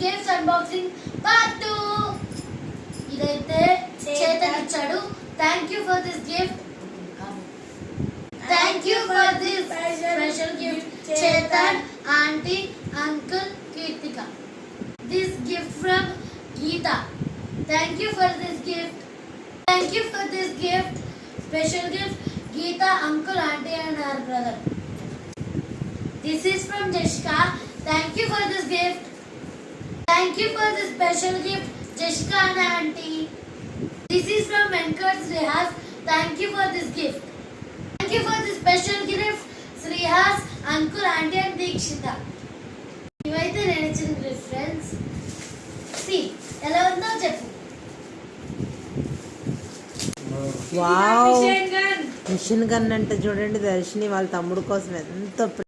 Gifts unboxing part 2. ఇదైతే చేతన్ ఇచ్చాడు. Thank you for this gift. Thank you for this special gift Chetan, auntie, uncle, Keerthika. This gift from Geeta. Thank you for this gift. Thank you for this gift. Special gift Geeta, uncle, auntie and her brother. This is from Jessica. Thank you for this gift. Thank you for this special gift, Jessica and auntie. This is from Venkat Srihas. Thank you for this gift. Thank you for this special gift, Srihas, uncle, auntie and Dikshita. ఇవైతే నేను ఇచ్చిన gift friends. C ఎలా ఉందో చెప్పు. Wow, machine gun అంటే చూడండి, దర్శిని వాళ్ళ తమ్ముడు కోసం ఎంత